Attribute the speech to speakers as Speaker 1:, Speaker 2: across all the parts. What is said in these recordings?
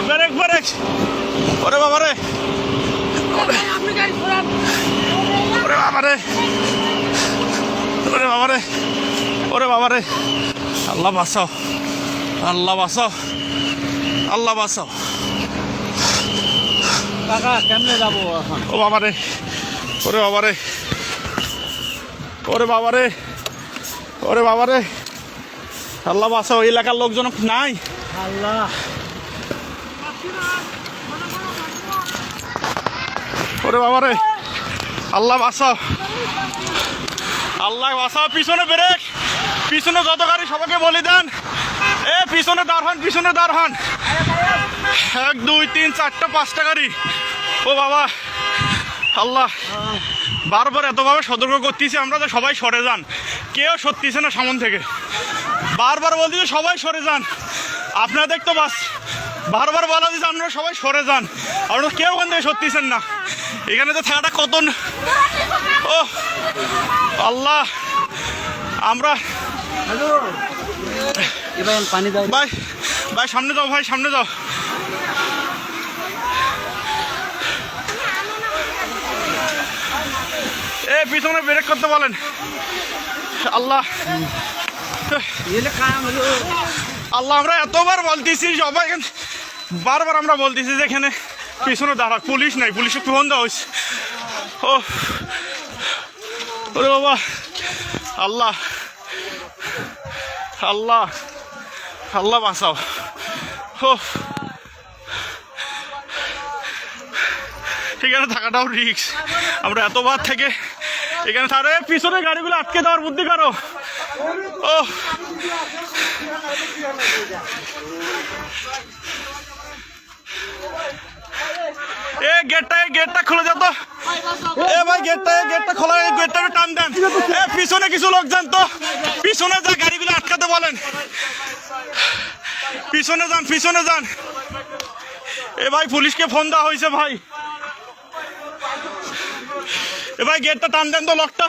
Speaker 1: Break break break. ওরে বাবা রে, ওরে বাবা রে, ওরে বাবা রে, ওরে বাবা রে। আল্লাহ বাঁচাও, আল্লাহ বাঁচাও, আল্লাহ বাঁচাও।
Speaker 2: কাকা কেমনে যাবো এখন?
Speaker 1: ও বাবা রে, ওরে বাবা রে, ওরে বাবা রে, ওরে বাবা রে। আল্লাহ বাঁচাও, এলাকার লোকজন নাই।
Speaker 2: আল্লাহ,
Speaker 1: ওরে বাবা রে, আল্লাহ বাঁচাও, আল্লাহ বাঁচাও। পিছনে ব্রেক, পিছনে যত গাড়ি সবাইকে বলে দেন, এ পিছনে দাঁড় হন, পিছনে দাঁড় হন। 1 2 3 4টা 5টা গাড়ি। ও বাবা, আল্লাহ বারবার এতভাবে সতর্ক করতেছি আমরা যে সবাই সরে যান, কেউ সরতেছে না সামন থেকে। বারবার বলতেছি সবাই সরে যান, আপনাদের তো বাস বারবার বলা দিচ্ছে আপনারা সবাই সরে যান, আপনারা কেউ ওখান থেকে সরতেছেন না। এখানে তো থাকাটা কত, ও আল্লাহ। আমরা
Speaker 2: পানি দাও
Speaker 1: ভাই, ভাই সামনে যাও, ভাই সামনে যাও। এ পিছনে ব্রেক করতে বলেন। আল্লাহ, আল্লাহ আমরা এতবার বলতেছি সবাই, বারবার আমরা বলতেছি যে এখানে পিছনে দাঁড়া, পুলিশ নাই, পুলিশে ফোন দেওয়া হয়েছে। ও ওরে বাবা, আল্লাহ, আল্লাহ, আল্লাহ বাঁচাও। ও এখানে থাকাটাও রিস্ক। আমরা এতবার থেকে এখানে তারে পিছনে গাড়িগুলো আটকে দেওয়ার বুদ্ধি করো। ও এ গেটটা খুলে যাও তো। এ ভাই গেটটা খোলা, গেটটা টান দেন। এ পিছনে কিছু লোক যান তো, পিছনে যা গাড়িগুলো আটকাতে বলেন। পিছনে যান, পিছনে যান। এ ভাই পুলিশকে ফোন দেওয়া হয়েছে ভাই। এ ভাই গেটটা টান দেন তো, লকটা।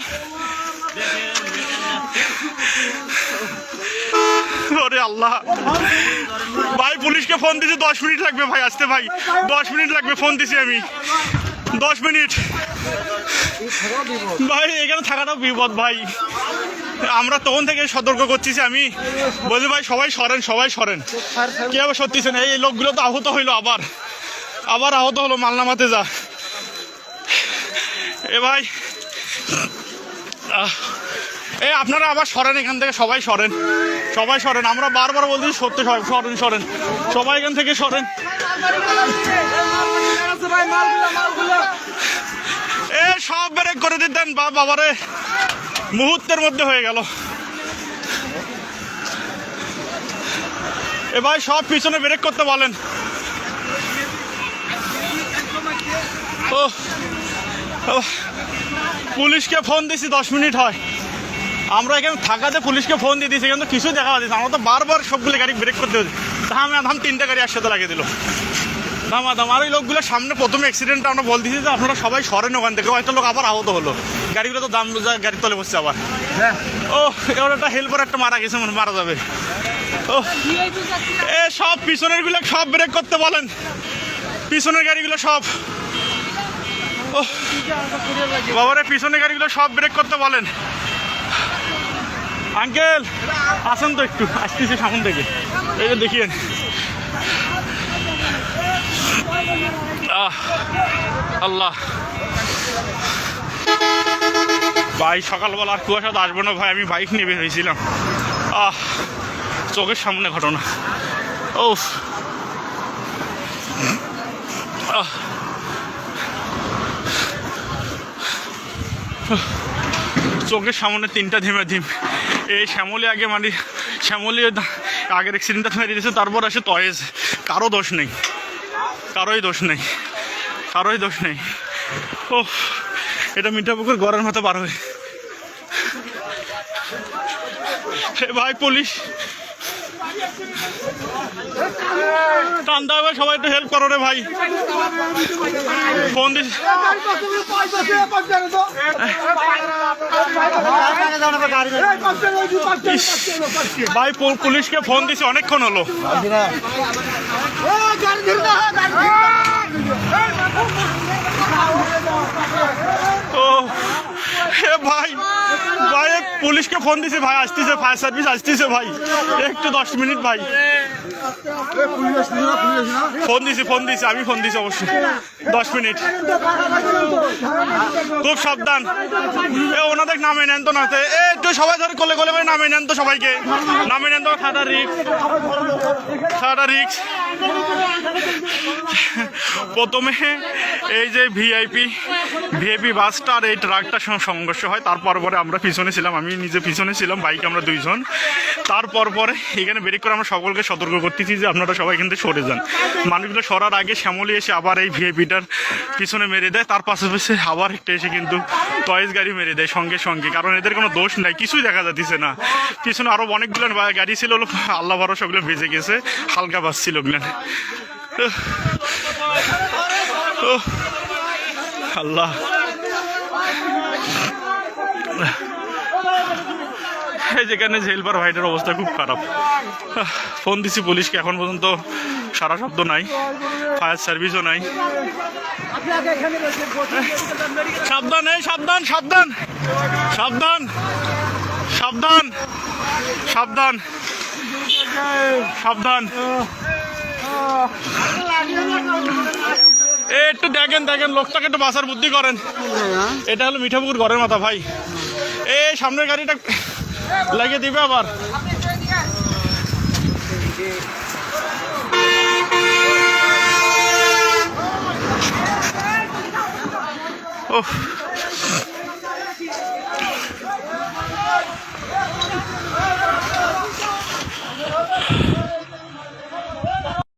Speaker 1: ওরে আল্লাহ, ভাই পুলিশকে ফোন দিছি, 10 মিনিট লাগবে ভাই আসতে। ভাই 10 মিনিট লাগবে, ফোন দিছি আমি, 10 মিনিট। ভাই এখানে থাকাটাও বিপদ ভাই। আমরা তখন থেকে সতর্ক করতেছি, আমি বলি ভাই সবাই সরেন, সবাই সরেন। কে আবার সত্যিছে না, এই লোকগুলো তো আহত হইলো, আবার আহত হলো, মালনামাতে যা। এ ভাই এ আপনারা আবার সরেন এখান থেকে, সবাই সরেন, সবাই সরেন। আমরা বারবার বলছি সত্যি, সরেন সরেন, সবাই এখান থেকে সরেন। এ সব ব্রেক করে দিতেন বাবারে, মুহূর্তের মধ্যে হয়ে গেল। এ ভাই সব পিছনে ব্রেক করতে বলেন। ও পুলিশকে ফোন দিছি, 10 মিনিট হয়। আমরা এখানে থাকাতে পুলিশকে ফোন দিয়ে দিয়েছি, কিন্তু কিছু দেখা যাচ্ছে। আমরা তো বারবার সবগুলো গাড়ি ব্রেক করতে হচ্ছে। ধাম 3টা গাড়ি একসাথে লাগিয়ে দিল, দাম। আর ওই লোকগুলোর সামনে প্রথমে অ্যাক্সিডেন্টটা আমরা বলতেছি যে আপনারা সবাই সরেন ওখান থেকে। হয়তো লোক আবার আহত হলো, গাড়িগুলো তো দাম গাড়ির তলে বসছে আবার। ও এবার একটা হেল্পার একটা মারা গেছে, মারা যাবে। ও এ সব পিছনের গুলো সব ব্রেক করতে বলেন, পিছনের গাড়িগুলো সব। ও বাবারে, পিছনের গাড়িগুলো সব ব্রেক করতে বলেন। আঙ্কেল আসেন তো, একটু আসতেছি সামন থেকে, এই যে দেখিয়েন। আল্লাহ ভাই, সকালবেলা আর কুয়াশা তো আসবে না ভাই। আমি বাইক নিয়ে বের হয়েছিলাম, চোখের সামনে ঘটনা। ও চোখের সামনে 3টা ধিম। এই শ্যামলী আগে, মানে শ্যামলী আগের অ্যাক্সিডেন্টটা মেরে দিয়েছে, তারপর আসে তয়েজ। কারো দোষ নেই, কারোই দোষ নেই, কারোই দোষ নেই। ও এটা মিঠাপুকুর গড়ের মতো বার হয়ে। ভাই পুলিশ টান্দা ভাই সবাই একটু হেল্প করো রে ভাই ফোন দিস ভাই পুলিশকে ফোন দিছি অনেকক্ষণ হলো ও হে ভাই ভাই পুলিশকে ফোন দিছি ভাই আসতেছে ফায়ার সার্ভিস আসতেছে ভাই একটু 10 মিনিট ভাই ফোন দিছি আমি ফোন দিছি অবশ্যই 10 মিনিট খুব সাবধান ওনাদের নামে নেন তো না একটু সবাই ধরে কোলে কোলে করে নামে নেন তো সবাইকে নামে নেন তো ঠাডা রিক্স প্রথমে এই যে ভিআইপি বাসটা আর এই ট্রাকটার সঙ্গে সংঘর্ষ হয় তারপর পরে আমরা পিছনে ছিলাম আমি নিজে পিছনে ছিলাম বাইকে আমরা দুইজন তারপর পরে এখানে ব্রেক করে আমরা সকলকে সতর্ক করতেছি যে আপনারা সবাই কিন্তু সরে যান মানুষগুলো সরার আগে শ্যামলি এসে আবার এই ভিআইপিটার পিছনে মেরে দেয় তার পাশাপাশি আবার একটা এসে কিন্তু টয়েস গাড়ি মেরে দেয় সঙ্গে সঙ্গে কারণ এদের কোনো দোষ নাই কিছুই দেখা যাচ্ছে না পিছনে আরো অনেকগুলো গাড়ি ছিল আল্লাহ ভরসা ওগুলো বেঁচে গেছে হালকা বাস ছিল ওগুলো আল্লাহ যেখানে জেলবার ভাইটার অবস্থা খুব খারাপ ফোন দিছি পুলিশকে এখন পর্যন্ত সারা শব্দ নাই ফায়ার সার্ভিসও নাই সাবধান এই সাবধান সাবধান সাবধান সাবধান সাবধান সাবধান একটু দেখেন লোকটাকে একটু বাঁচার বুদ্ধি করেন এটা হলো মিঠাপুকুর ঘরের মাথা ভাই এই সামনের গাড়িটা লাগিয়ে দিবে আবার ও